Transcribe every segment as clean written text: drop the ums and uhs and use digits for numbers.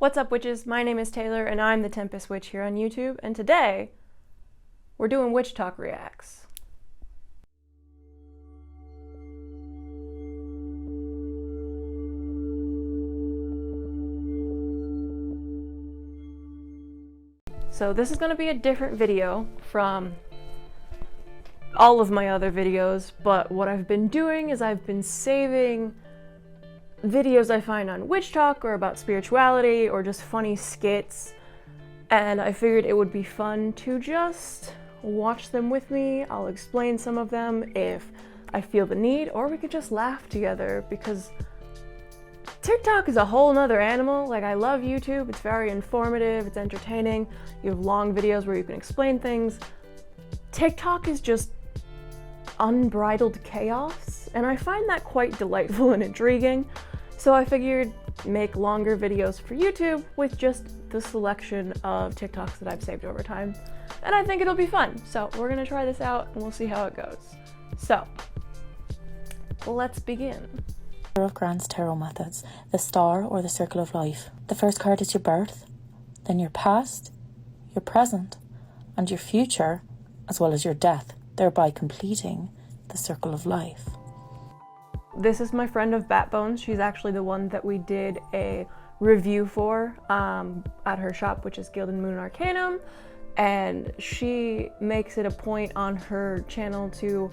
What's up, witches? My name is Taylor, and I'm the Tempest Witch here on YouTube, and today, we're doing Witchtok Reacts. So this is going to be a different video from all of my other videos, but what I've been doing is I've been saving videos I find on Witchtok or about spirituality or just funny skits, and I figured it would be fun to just watch them with me. I'll explain some of them if I feel the need, or we could just laugh together because TikTok is a whole nother animal. Like, I love YouTube, it's very informative, it's entertaining, you have long videos where you can explain things. TikTok is just unbridled chaos, and I find that quite delightful and intriguing. So I figured make longer videos for YouTube with just the selection of TikToks that I've saved over time. And I think it'll be fun. So we're gonna try this out and we'll see how it goes. So, let's begin. Of Grant's tarot methods, the star or the circle of life. The first card is your birth, then your past, your present, and your future, as well as your death, thereby completing the circle of life. This is my friend of Batbones. She's actually the one that we did a review for at her shop, which is Gildan and Arcanum, and she makes it a point on her channel to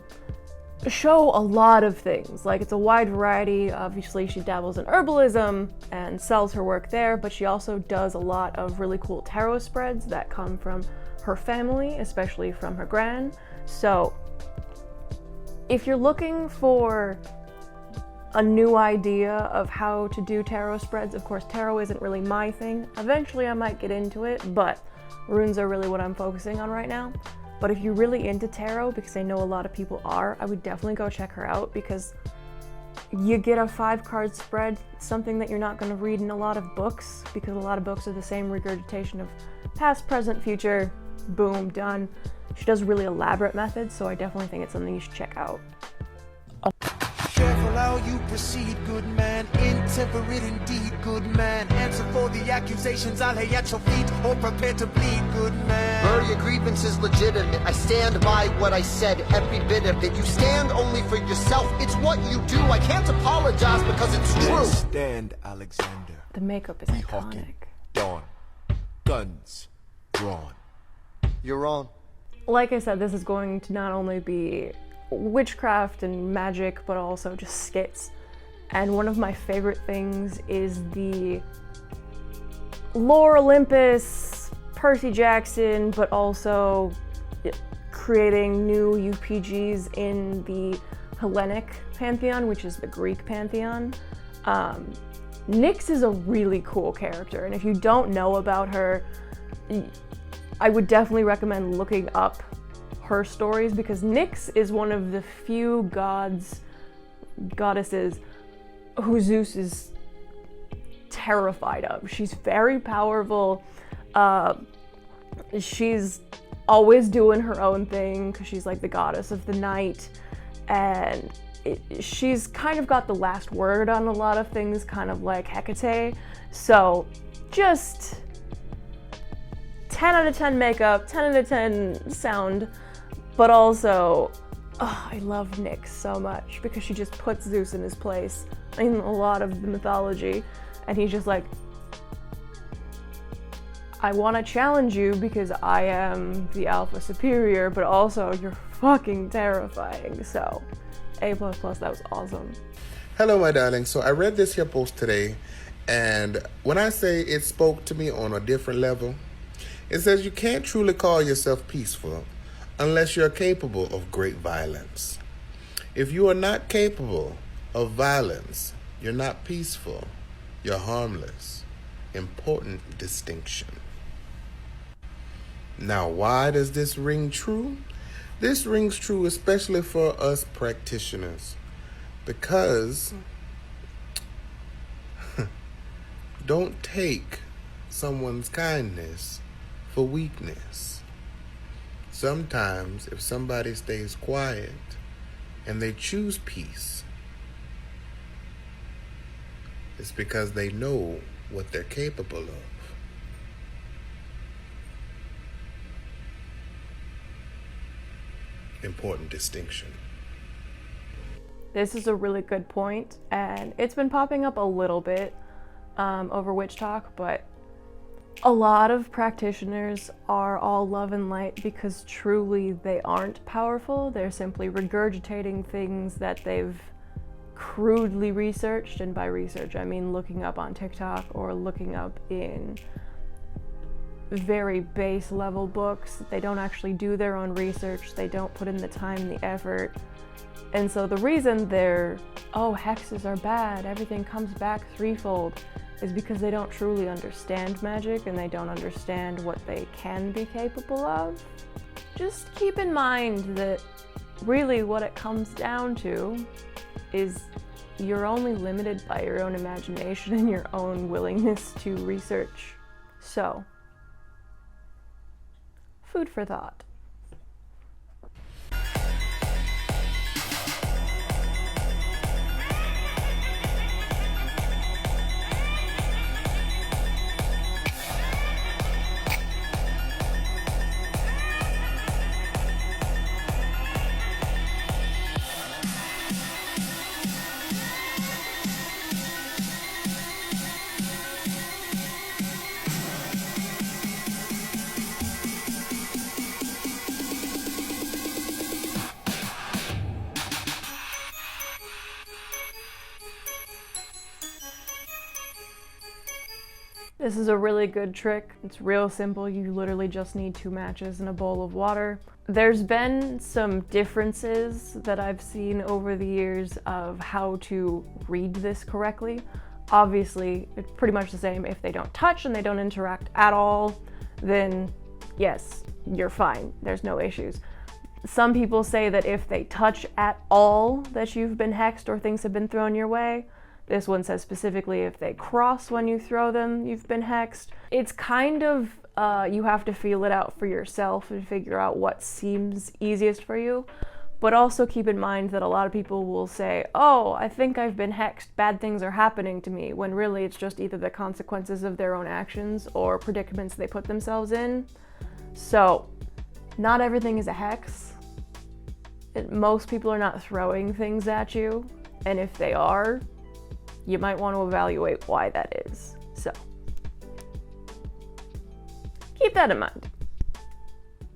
show a lot of things. Like, it's a wide variety. Obviously she dabbles in herbalism and sells her work there, but she also does a lot of really cool tarot spreads that come from her family, especially from her gran. So if you're looking for a new idea of how to do tarot spreads, of course tarot isn't really my thing. Eventually I might get into it, but runes are really what I'm focusing on right now. But if you're really into tarot, because I know a lot of people are, I would definitely go check her out, because you get a 5-card spread, something that you're not going to read in a lot of books, because a lot of books are the same regurgitation of past, present, future, boom, done. She does really elaborate methods, so I definitely think it's something you should check out. Careful how you proceed, good man. Intemperate indeed, good man. Answer for the accusations I'll lay at your feet, or prepare to bleed, good man. Bro, your grievance is legitimate. I stand by what I said, every bit of it. You stand only for yourself. It's what you do. I can't apologize because it's true. Stand, Alexander. The makeup is We iconic. hawking, dawn, guns drawn. You're wrong. Like I said, this is going to not only be witchcraft and magic, but also just skits. And one of my favorite things is the lore Olympus, Percy Jackson, but also creating new UPGs in the Hellenic pantheon, which is the Greek pantheon. Nyx is a really cool character, and if you don't know about her, I would definitely recommend looking up her stories, because Nyx is one of the few goddesses who Zeus is terrified of. She's very powerful. She's always doing her own thing because she's like the goddess of the night, and she's kind of got the last word on a lot of things, kind of like Hecate. So just 10 out of 10 makeup, 10 out of 10 sound, but also, I love Nyx so much because she just puts Zeus in his place in a lot of the mythology, and he's just like, I want to challenge you because I am the alpha superior, but also you're fucking terrifying. So, A++, that was awesome. Hello, my darling. So I read this here post today, and when I say it spoke to me on a different level, it says you can't truly call yourself peaceful unless you're capable of great violence. If you are not capable of violence, you're not peaceful, you're harmless. Important distinction. Now, why does this ring true? This rings true especially for us practitioners, because don't take someone's kindness for weakness. Sometimes if somebody stays quiet and they choose peace, it's because they know what they're capable of. Important distinction. This is a really good point, and it's been popping up a little bit over Witchtok, but a lot of practitioners are all love and light because truly they aren't powerful. They're simply regurgitating things that they've crudely researched, and by research I mean looking up on TikTok or looking up in very base level books. They don't actually do their own research. They don't put in the time, the effort. And so the reason they're, oh, hexes are bad, everything comes back threefold, is because they don't truly understand magic and they don't understand what they can be capable of. Just keep in mind that really what it comes down to is you're only limited by your own imagination and your own willingness to research. So, food for thought. This is a really good trick. It's real simple. You literally just need 2 matches and a bowl of water. There's been some differences that I've seen over the years of how to read this correctly. Obviously, it's pretty much the same. If they don't touch and they don't interact at all, then yes, you're fine. There's no issues. Some people say that if they touch at all, that you've been hexed or things have been thrown your way. This one says specifically if they cross when you throw them, you've been hexed. It's kind of, you have to feel it out for yourself and figure out what seems easiest for you. But also keep in mind that a lot of people will say, oh, I think I've been hexed, bad things are happening to me, when really it's just either the consequences of their own actions or predicaments they put themselves in. So, not everything is a hex. Most people are not throwing things at you, and if they are, you might want to evaluate why that is. So, keep that in mind.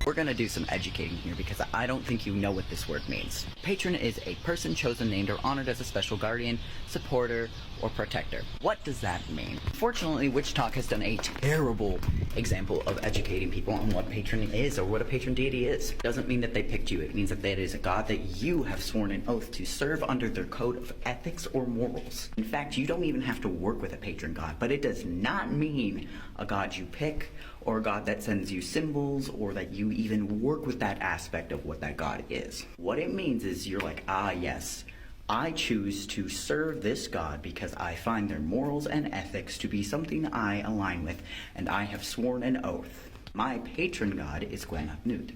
We're gonna do some educating here because I don't think you know what this word means. Patron is a person chosen, named, or honored as a special guardian, supporter, or protector. What does that mean? Fortunately, Witchtok has done a terrible example of educating people on what patron is or what a patron deity is. It doesn't mean that they picked you. It means that it is a god that you have sworn an oath to serve under their code of ethics or morals. In fact, you don't even have to work with a patron god, but it does not mean a god you pick or a god that sends you symbols or that you even work with that aspect of what that god is. What it means is you're like, ah, yes, I choose to serve this god because I find their morals and ethics to be something I align with, and I have sworn an oath. My patron god is Gwenut.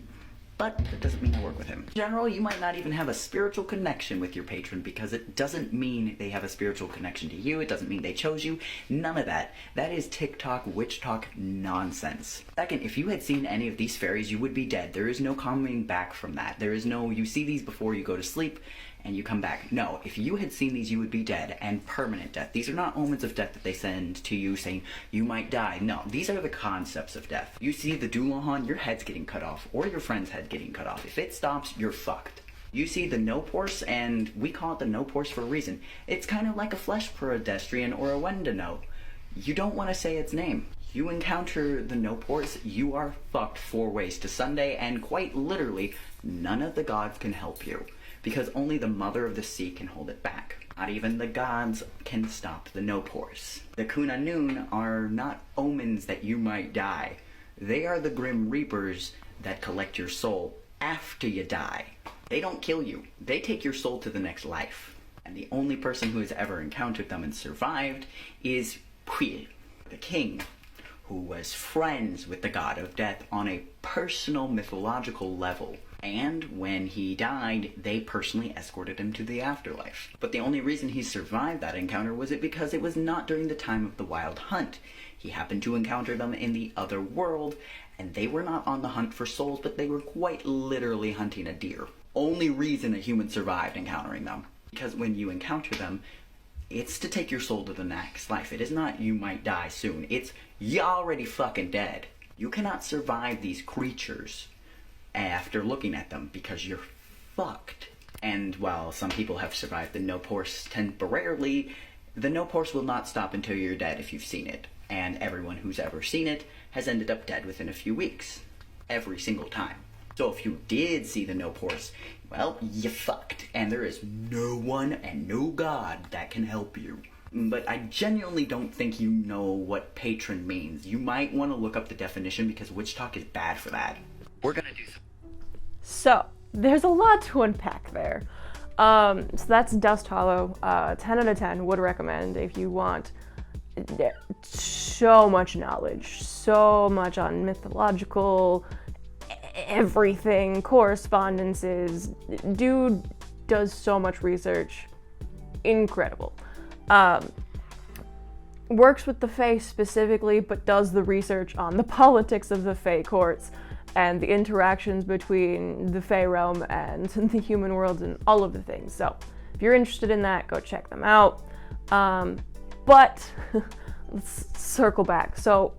But that doesn't mean I work with him. In general, you might not even have a spiritual connection with your patron because it doesn't mean they have a spiritual connection to you. It doesn't mean they chose you. None of that. That is TikTok, Witchtok nonsense. Second, if you had seen any of these fairies, you would be dead. There is no coming back from that. There is no, you see these before you go to sleep and you come back. No, if you had seen these, you would be dead, and permanent death. These are not omens of death that they send to you saying you might die. No, these are the concepts of death. You see the Doulahan, your head's getting cut off, or your friend's head getting cut off. If it stops, you're fucked. You see the no-porse, and we call it the no-porse for a reason. It's kind of like a flesh pedestrian or a Wendano. You don't want to say its name. You encounter the no-porse, you are fucked 4 ways to Sunday, and quite literally, none of the gods can help you. Because only the mother of the sea can hold it back. Not even the gods can stop the no-porse. The Kunanun are not omens that you might die. They are the Grim Reapers that collect your soul after you die. They don't kill you. They take your soul to the next life. And the only person who has ever encountered them and survived is Pui, the king, who was friends with the god of death on a personal mythological level. And when he died, they personally escorted him to the afterlife. But the only reason he survived that encounter was because it was not during the time of the Wild Hunt. He happened to encounter them in the other world, and they were not on the hunt for souls, but they were quite literally hunting a deer. Only reason a human survived encountering them. Because when you encounter them, it's to take your soul to the next life. It is not you might die soon. It's you already fucking dead. You cannot survive these creatures after looking at them because you're fucked. And while some people have survived the no porse temporarily, the no porse will not stop until you're dead if you've seen it. And everyone who's ever seen it has ended up dead within a few weeks. Every single time. So if you did see the no porse, well, you fucked. And there is no one and no god that can help you. But I genuinely don't think you know what patron means. You might want to look up the definition because Witchtok is bad for that. We're gonna do some. So, there's a lot to unpack there. So that's Dust Hollow. 10 out of 10 would recommend if you want so much knowledge, so much on mythological everything, correspondences. Dude does so much research. Incredible. Works with the Fae specifically, but does the research on the politics of the Fae courts and the interactions between the Fae realm and the human world and all of the things. So if you're interested in that, go check them out. But let's circle back. So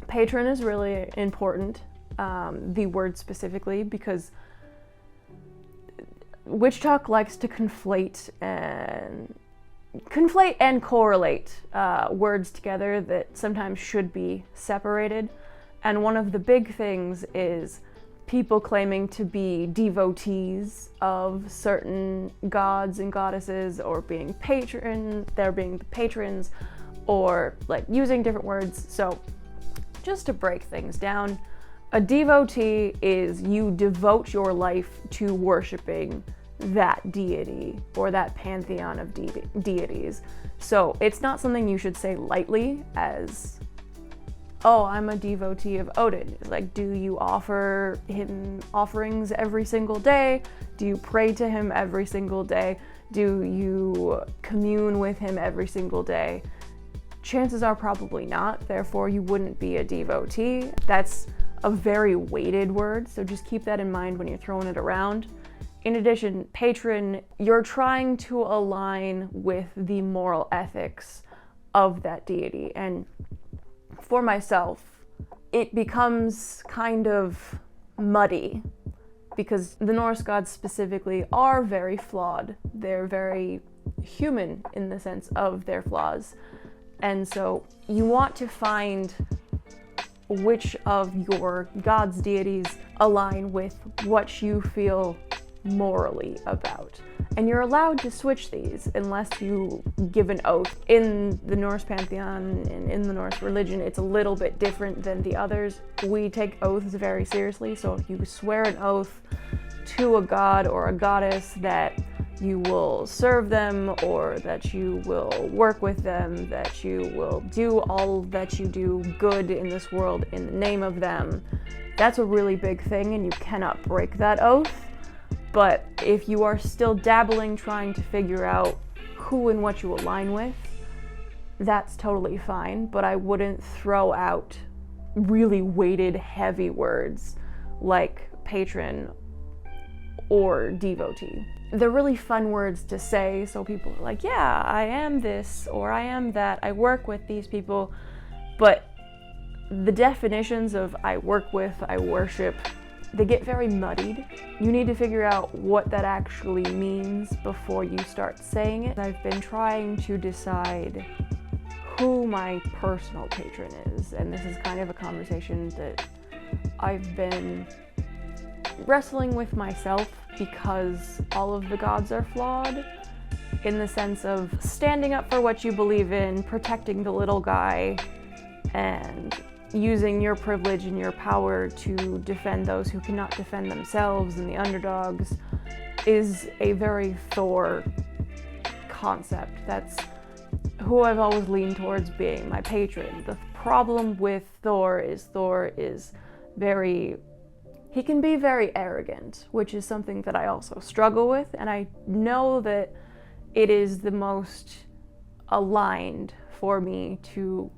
patron is really important, the word specifically, because Witchtok likes to conflate and correlate words together that sometimes should be separated. And one of the big things is people claiming to be devotees of certain gods and goddesses, or being they're being the patrons, or like using different words. So just to break things down, a devotee is you devote your life to worshiping that deity or that pantheon of deities. So it's not something you should say lightly as, oh, I'm a devotee of Odin. Like, do you offer him offerings every single day? Do you pray to him every single day? Do you commune with him every single day? Chances are probably not, therefore you wouldn't be a devotee. That's a very weighted word, so just keep that in mind when you're throwing it around. In addition, patron, you're trying to align with the moral ethics of that deity. And for myself, it becomes kind of muddy because the Norse gods specifically are very flawed. They're very human in the sense of their flaws. And so you want to find which of your gods, deities align with what you feel morally about. And you're allowed to switch these unless you give an oath. In the Norse pantheon and in the Norse religion, it's a little bit different than the others. We take oaths very seriously, so if you swear an oath to a god or a goddess that you will serve them, or that you will work with them, that you will do all that you do good in this world in the name of them, that's a really big thing and you cannot break that oath. But if you are still dabbling, trying to figure out who and what you align with, that's totally fine, but I wouldn't throw out really weighted, heavy words like patron or devotee. They're really fun words to say, so people are like, yeah, I am this, or I am that, I work with these people, but the definitions of I work with, I worship, they get very muddied. You need to figure out what that actually means before you start saying it. I've been trying to decide who my personal patron is, and this is kind of a conversation that I've been wrestling with myself, because all of the gods are flawed in the sense of standing up for what you believe in, protecting the little guy, and using your privilege and your power to defend those who cannot defend themselves and the underdogs is a very Thor concept. That's who I've always leaned towards being my patron. The problem with Thor is very he can be very arrogant, which is something that I also struggle with, and I know that it is the most aligned for me to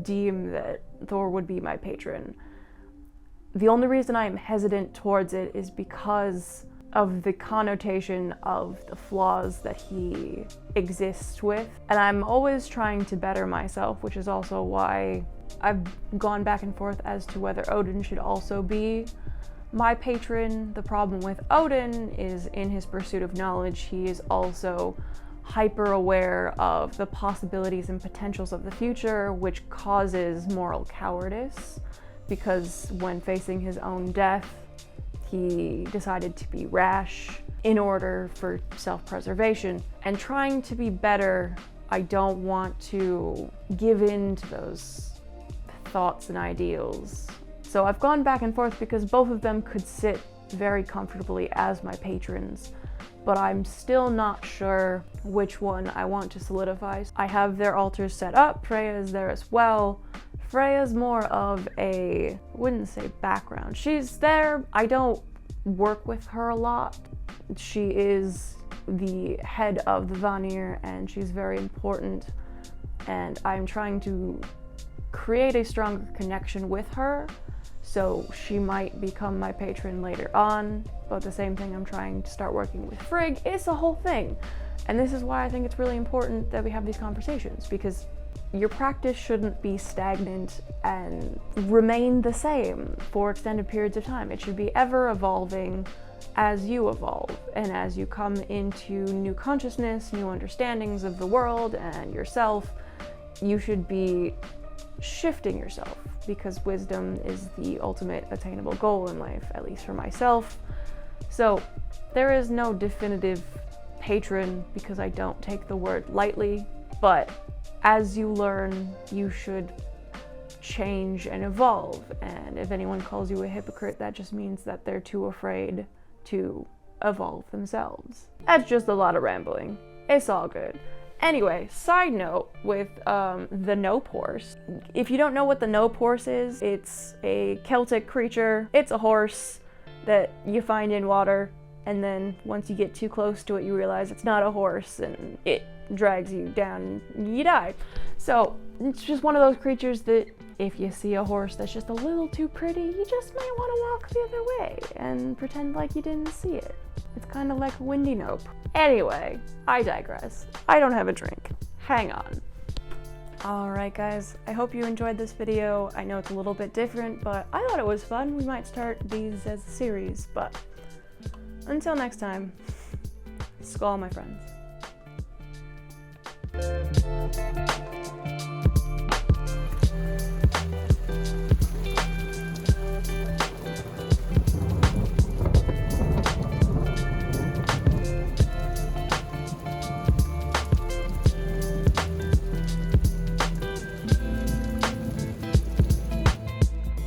deem that Thor would be my patron. The only reason I'm hesitant towards it is because of the connotation of the flaws that he exists with. And I'm always trying to better myself, which is also why I've gone back and forth as to whether Odin should also be my patron. The problem with Odin is in his pursuit of knowledge, he is also hyper aware of the possibilities and potentials of the future, which causes moral cowardice, because when facing his own death, he decided to be rash in order for self-preservation. And trying to be better, I don't want to give in to those thoughts and ideals. So I've gone back and forth because both of them could sit very comfortably as my patrons, but I'm still not sure which one I want to solidify. I have their altars set up, Freya is there as well. Freya's more of a, I wouldn't say background. She's there, I don't work with her a lot. She is the head of the Vanir and she's very important, and I'm trying to create a stronger connection with her, so she might become my patron later on. But the same thing, I'm trying to start working with Frigg. It's a whole thing, and this is why I think it's really important that we have these conversations, because your practice shouldn't be stagnant and remain the same for extended periods of time. It should be ever evolving as you evolve and as you come into new consciousness, new understandings of the world and yourself. You should be shifting yourself, because wisdom is the ultimate attainable goal in life, at least for myself. So there is no definitive patron, because I don't take the word lightly, but as you learn, you should change and evolve. And if anyone calls you a hypocrite, that just means that they're too afraid to evolve themselves. That's just a lot of rambling. It's all good. Anyway, side note with the Nope horse. If you don't know what the Nope horse is, it's a Celtic creature. It's a horse that you find in water, and then once you get too close to it, you realize it's not a horse, and it drags you down and you die. So it's just one of those creatures that if you see a horse that's just a little too pretty, you just might want to walk the other way and pretend like you didn't see it. It's kind of like a windy Nope. Anyway, I digress. I don't have a drink. Hang on. Alright guys, I hope you enjoyed this video. I know it's a little bit different, but I thought it was fun. We might start these as a series, but until next time, Skål, my friends.